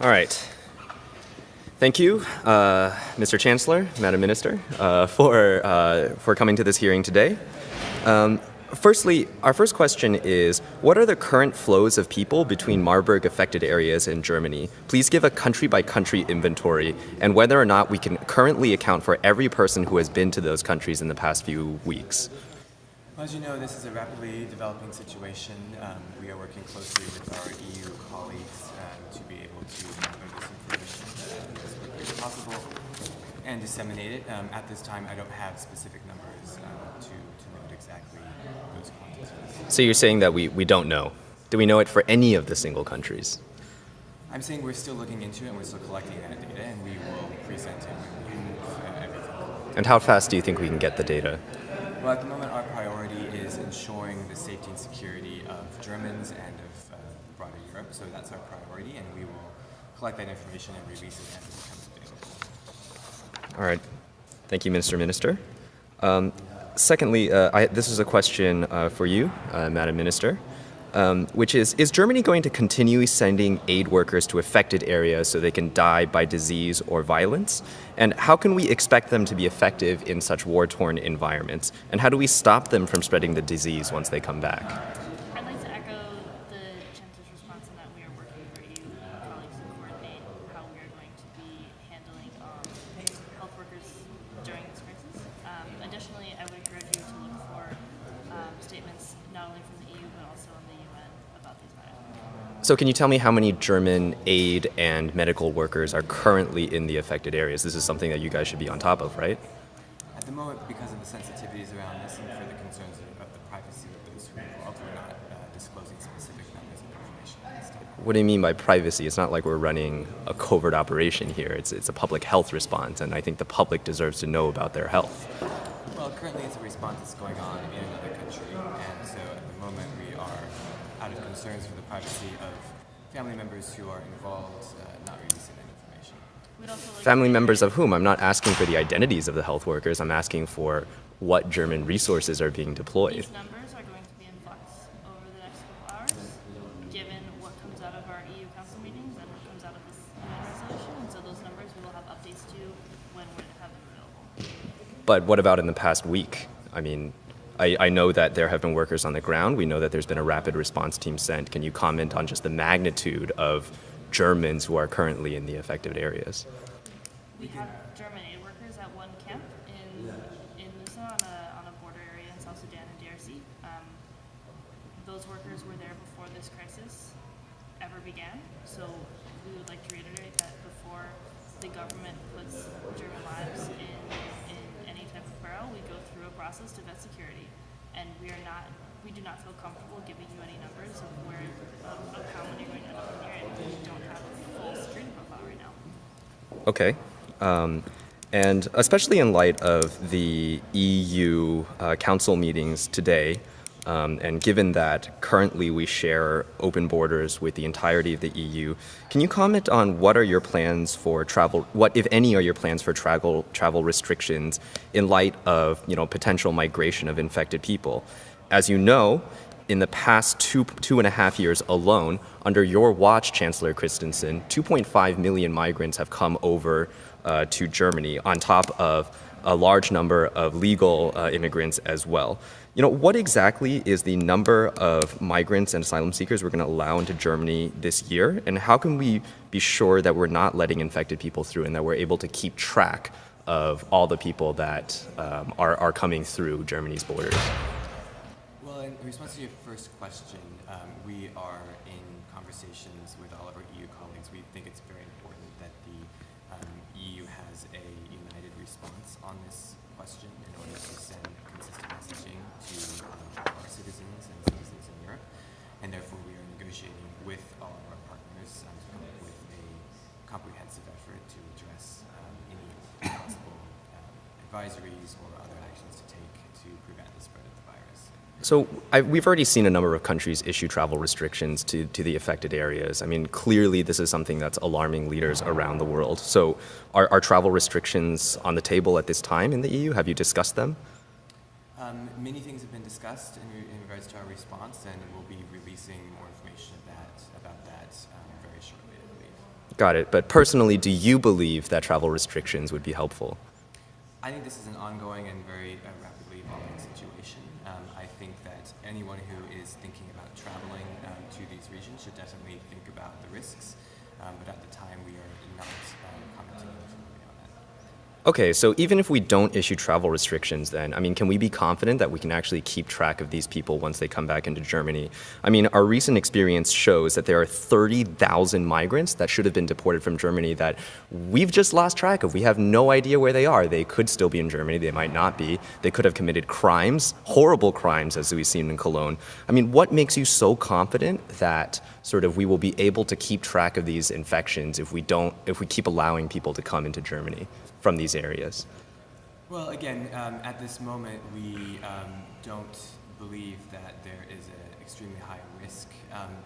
All right. Thank you, Mr. Chancellor, Madam Minister, for coming to this hearing today. Firstly, our first question is, what are the current flows of people between Marburg affected areas and Germany? Please give a country-by-country inventory and whether or not we can currently account for every person who has been to those countries in the past few weeks. Well, as you know, this is a rapidly developing situation. We are working closely with our EU colleagues to be able to gather this information as quickly as possible and disseminate it. At this time, I don't have specific numbers to note exactly those quantities. So you're saying that we don't know. Do we know it for any of the single countries? I'm saying we're still looking into it and we're still collecting that data, and we will present it when we have everything. And how fast do you think we can get the data? Well, at the moment, our priority is ensuring the safety and security of Germans and of broader Europe. So that's our priority, and we will collect that information and release it as it becomes available. All right. Thank you, Mr. Minister. Secondly, this is a question for you, Madam Minister, which is Germany going to continue sending aid workers to affected areas so they can die by disease or violence? And how can we expect them to be effective in such war-torn environments? And how do we stop them from spreading the disease once they come back? I'd like to echo the Chancellor's response in that we are working with our EU colleagues to coordinate how we are going to be handling health workers during this crisis. Additionally, I would encourage you to look for statements not only from the EU but also in the UN about these matters. So can you tell me how many German aid and medical workers are currently in the affected areas? This is something that you guys should be on top of, right? At the moment, because of the sensitivities around this and for the concerns of the privacy of those who are involved, we're not disclosing specific numbers of information at this time. What do you mean by privacy? It's not like we're running a covert operation here. It's a public health response, and I think the public deserves to know about their health. Well, currently it's a response that's going on in another country, and so at the moment we are out of concerns for the privacy of family members who are involved, not releasing that information. We'd also like Family members of whom? I'm not asking for the identities of the health workers. I'm asking for what German resources are being deployed. These numbers are going to be in flux over the next couple hours, given what comes out of our EU Council meetings and what comes out of this UN resolution. And so those numbers we will have updates to when we have them available. But what about in the past week? I mean, I know that there have been workers on the ground. We know that there's been a rapid response team sent. Can you comment on just the magnitude of Germans who are currently in the affected areas? We have German aid workers at one camp in Lusa on a border area in South Sudan and DRC. Those workers were there before this crisis ever began. So we would like to reiterate that before the government puts German lives in any type of peril, we go through a process to vet security. And we do not feel comfortable giving you any numbers of how many are going to end up in here, and we don't have a full security profile right now. Okay. And especially in light of the EU Council meetings today, and given that currently we share open borders with the entirety of the EU, can you comment on what are your plans for travel, what, if any, are your plans for travel restrictions in light of, potential migration of infected people? As you know, in the past two and a half years alone, under your watch, Chancellor Christensen, 2.5 million migrants have come over to Germany, on top of a large number of legal immigrants as well. What exactly is the number of migrants and asylum seekers we're going to allow into Germany this year? And how can we be sure that we're not letting infected people through and that we're able to keep track of all the people that are coming through Germany's borders? Well, in response to your first question, we are in conversations with all of our EU colleagues. We think it's very important that the EU has a united response on this question in order to send consistent messaging to our citizens and citizens in Europe. And therefore, we are negotiating with all of our partners to come up with a comprehensive effort to address any possible advisories or other actions to take to prevent the spread of the virus. So we've already seen a number of countries issue travel restrictions to the affected areas. I mean, clearly this is something that's alarming leaders around the world. So are travel restrictions on the table at this time in the EU? Have you discussed them? Many things have been discussed in regards to our response, and we'll be releasing more information about that very shortly, I believe. Got it. But personally, do you believe that travel restrictions would be helpful? I think this is an ongoing and very rapidly evolving situation. I think that anyone who is thinking about traveling to these regions should definitely think about the risks, but at the time we are not commenting informally on that. Okay, so even if we don't issue travel restrictions then, I mean, can we be confident that we can actually keep track of these people once they come back into Germany? I mean, our recent experience shows that there are 30,000 migrants that should have been deported from Germany that we've just lost track of. We have no idea where they are. They could still be in Germany, they might not be. They could have committed crimes, horrible crimes as we've seen in Cologne. I mean, what makes you so confident that sort of we will be able to keep track of these infections if we keep allowing people to come into Germany from these areas? Well, again, at this moment, we don't believe that there is an extremely high risk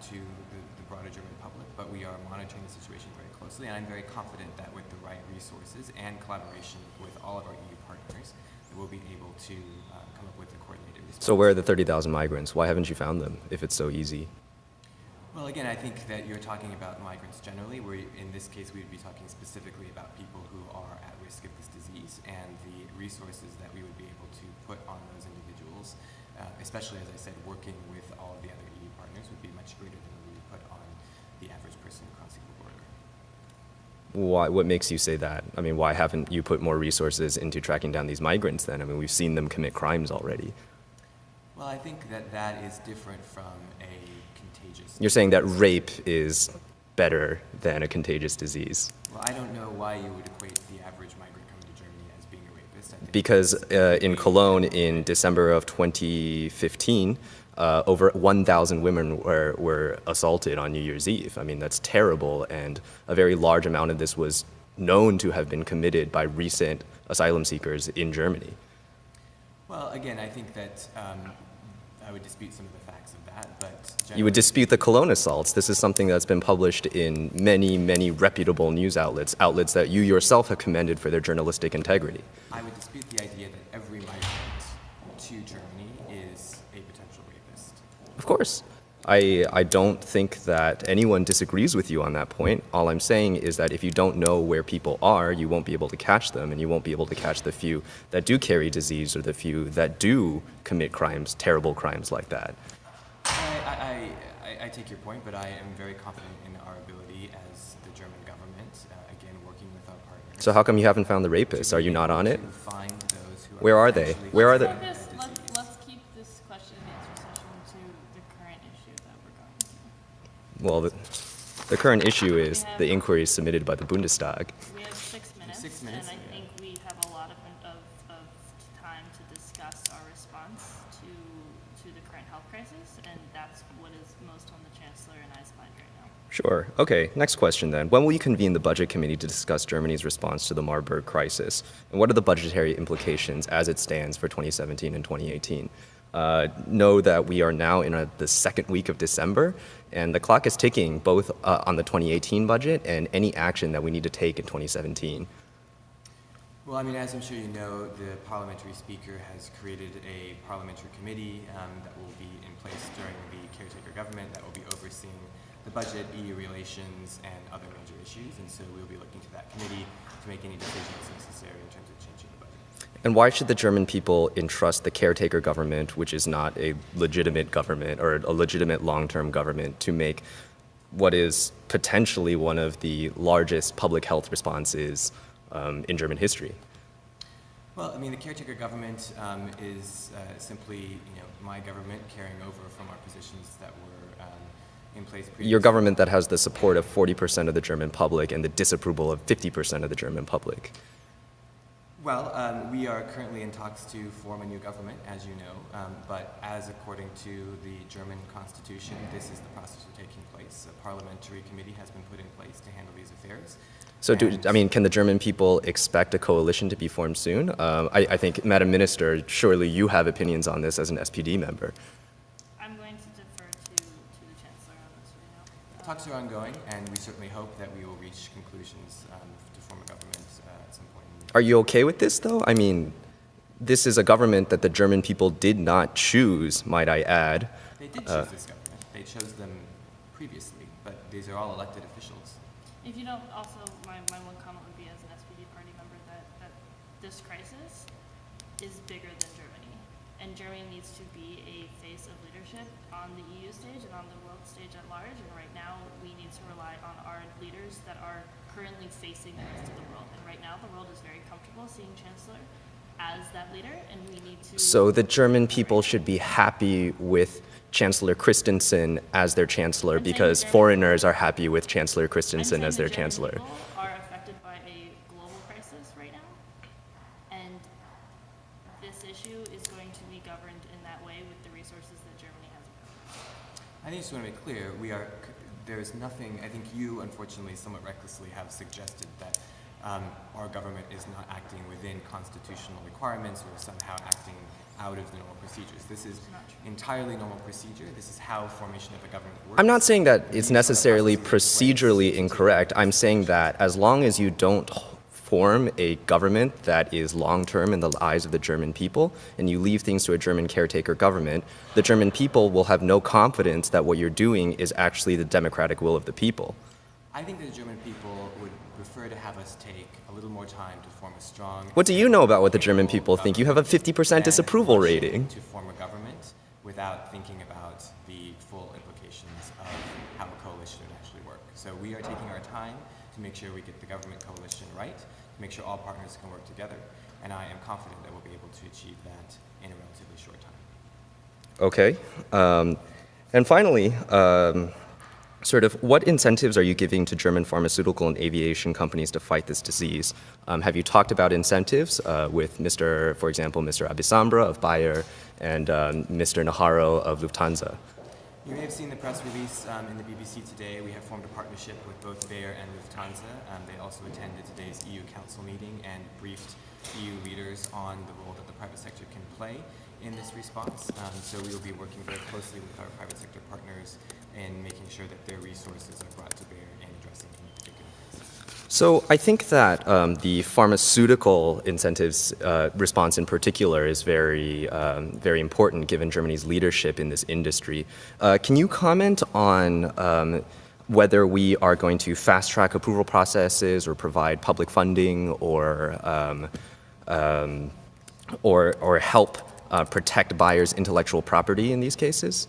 to the broader German public, but we are monitoring the situation very closely, and I'm very confident that with the right resources and collaboration with all of our EU partners, we'll be able to come up with a coordinated response. So where are the 30,000 migrants? Why haven't you found them if it's so easy? Well, again, I think that you're talking about migrants generally, where in this case we would be talking specifically about people who are at risk of this disease, and the resources that we would be able to put on those individuals, especially, as I said, working with all of the other EU partners, would be much greater than we would put on the average person crossing the border. Why? What makes you say that? I mean, why haven't you put more resources into tracking down these migrants then? I mean, we've seen them commit crimes already. Well, I think that that is different from a contagious... You're saying that rape is better than a contagious disease? Well, I don't know why you would equate the average migrant coming to Germany as being a rapist. I think Because in Cologne in December of 2015, over 1,000 women were assaulted on New Year's Eve. I mean, that's terrible, and a very large amount of this was known to have been committed by recent asylum seekers in Germany. Well, again, I think that I would dispute some of the facts of that, but... You would dispute the Cologne assaults. This is something that's been published in many, many reputable news outlets, outlets that you yourself have commended for their journalistic integrity. I would dispute the idea that every migrant to Germany is a potential rapist. Of course. I don't think that anyone disagrees with you on that point. All I'm saying is that if you don't know where people are, you won't be able to catch them, and you won't be able to catch the few that do carry disease or the few that do commit crimes, terrible crimes like that. I take your point, but I am very confident in our ability as the German government, again, working with our partners. So how come you haven't found the rapists? Are you not on it? To find those who Where are they? actually- Where are they? Let's keep this question and answer session to the current issue that we're going to. Well, the current issue is the inquiry submitted by the Bundestag. We have 6 minutes, 6 minutes, and I yeah. think we have a lot of time to discuss our response to the current health crisis, and that's what is most on the Chancellor and I's mind right now. Sure. Okay, next question then. When will you convene the Budget Committee to discuss Germany's response to the Marburg crisis? And what are the budgetary implications as it stands for 2017 and 2018? Know that we are now in the second week of December, and the clock is ticking both on the 2018 budget and any action that we need to take in 2017. Well, I mean, as I'm sure you know, the parliamentary speaker has created a parliamentary committee that will be in place during the caretaker government that will be overseeing the budget, EU relations, and other major issues. And so we'll be looking to that committee to make any decisions necessary in terms of changing the budget. And why should the German people entrust the caretaker government, which is not a legitimate government or a legitimate long-term government, to make what is potentially one of the largest public health responses in German history? Well, I mean, the caretaker government is simply, my government carrying over from our positions that were in place previously. Your government that has the support of 40% of the German public and the disapproval of 50% of the German public. Well, we are currently in talks to form a new government, as you know, but as according to the German constitution, this is the process taking place. A parliamentary committee has been put in place to handle these affairs. So, can the German people expect a coalition to be formed soon? I think, Madam Minister, surely you have opinions on this as an SPD member. I'm going to defer to the Chancellor on this right now. Talks are ongoing, and we certainly hope that we will reach conclusions to form a government at some point. Are you okay with this, though? I mean, this is a government that the German people did not choose, might I add. They did choose this government. They chose them previously, but these are all elected officials. If you don't, also, my one comment would be as an SPD party member that this crisis is bigger than Germany. And Germany needs to be a face of leadership on the EU stage and on the world stage at large. And right now, we need to rely on our leaders that are currently facing the rest of the world. And right now, the world is very comfortable seeing Chancellor as that leader, and we need to... So the German people should be happy with Chancellor Christensen as their chancellor because foreigners are happy with Chancellor Christensen as their chancellor. People are affected by a global crisis right now, and this issue is going to be governed in that way with the resources that Germany has available. I think I just want to make clear, there's nothing, I think you unfortunately somewhat recklessly have suggested that our government is not acting within constitutional requirements or somehow acting out of the normal procedures. This is entirely normal procedure. This is how formation of a government works. I'm not saying that it's necessarily procedurally incorrect. I'm saying that as long as you don't form a government that is long-term in the eyes of the German people, and you leave things to a German caretaker government, the German people will have no confidence that what you're doing is actually the democratic will of the people. I think that the German people would prefer to have us take a little more time to form a strong... What do you know about what the German people think? You have a 50% disapproval rating. ...to form a government without thinking about the full implications of how a coalition would actually work. So we are taking our time to make sure we get the government coalition right, to make sure all partners can work together, and I am confident that we'll be able to achieve that in a relatively short time. Okay. And finally, sort of what incentives are you giving to German pharmaceutical and aviation companies to fight this disease? Have you talked about incentives with for example, Mr. Abisambra of Bayer and Mr. Naharo of Lufthansa? You may have seen the press release in the BBC today. We have formed a partnership with both Bayer and Lufthansa. They also attended today's EU Council meeting and briefed EU leaders on the role that the private sector can play in this response. So we will be working very closely with our private sector partners in making sure that their resources are brought to bear in addressing any particular crisis. So I think that the pharmaceutical incentives response in particular is very important given Germany's leadership in this industry. Can you comment on whether we are going to fast-track approval processes or provide public funding or help protect buyers' intellectual property in these cases?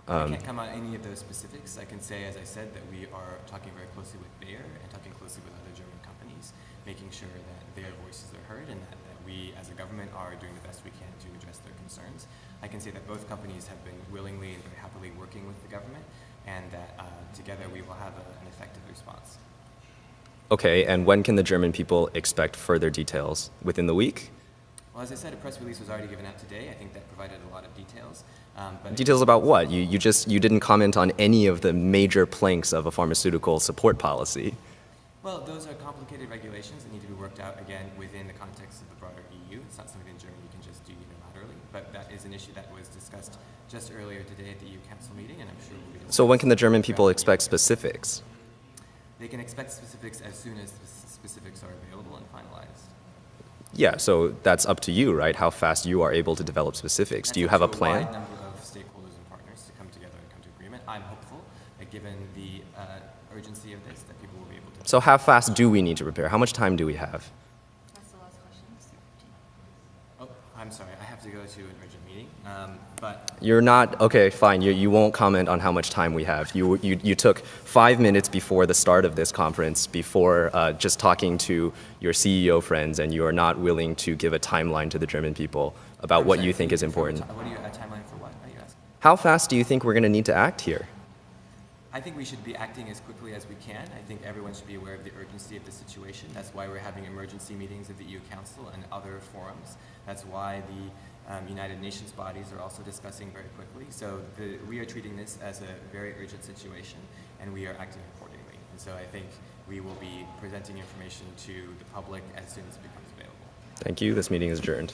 I can't come on any of those specifics. I can say, as I said, that we are talking very closely with Bayer and talking closely with other German companies, making sure that their voices are heard and that we, as a government, are doing the best we can to address their concerns. I can say that both companies have been willingly and very happily working with the government, and that together we will have an effective response. Okay, and when can the German people expect further details? Within the week? Well, as I said, a press release was already given out today. I think that provided a lot of details. Details about what? You didn't comment on any of the major planks of a pharmaceutical support policy. Well, those are complicated regulations that need to be worked out, again, within the context of the broader EU. It's not something that Germany can just do unilaterally, but that is an issue that was discussed just earlier today at the EU Council meeting, and I'm sure we'll be able to... So when can the German people expect specifics? They can expect specifics as soon as the specifics are available and finalized. Yeah, so that's up to you, right? How fast you are able to develop specifics. Do you have a plan? That's up to a wide number of stakeholders and partners to come together and come to agreement. I'm hopeful that given the urgency of this, that people will be able to... So how fast do we need to prepare? How much time do we have? That's the last question. Oh, I'm sorry. I have to go to an urgent meeting, but... You're not, okay, fine. You won't comment on how much time we have. You took 5 minutes before the start of this conference, before just talking to your CEO friends, and you are not willing to give a timeline to the German people about what you think is important. What do you, a timeline for what are you asking? How fast do you think we're going to need to act here? I think we should be acting as quickly as we can. I think everyone should be aware of the urgency of the situation. That's why we're having emergency meetings of the EU Council and other forums. That's why the United Nations bodies are also discussing very quickly. So we are treating this as a very urgent situation, and we are acting accordingly. And so I think we will be presenting information to the public as soon as it becomes available. Thank you. This meeting is adjourned.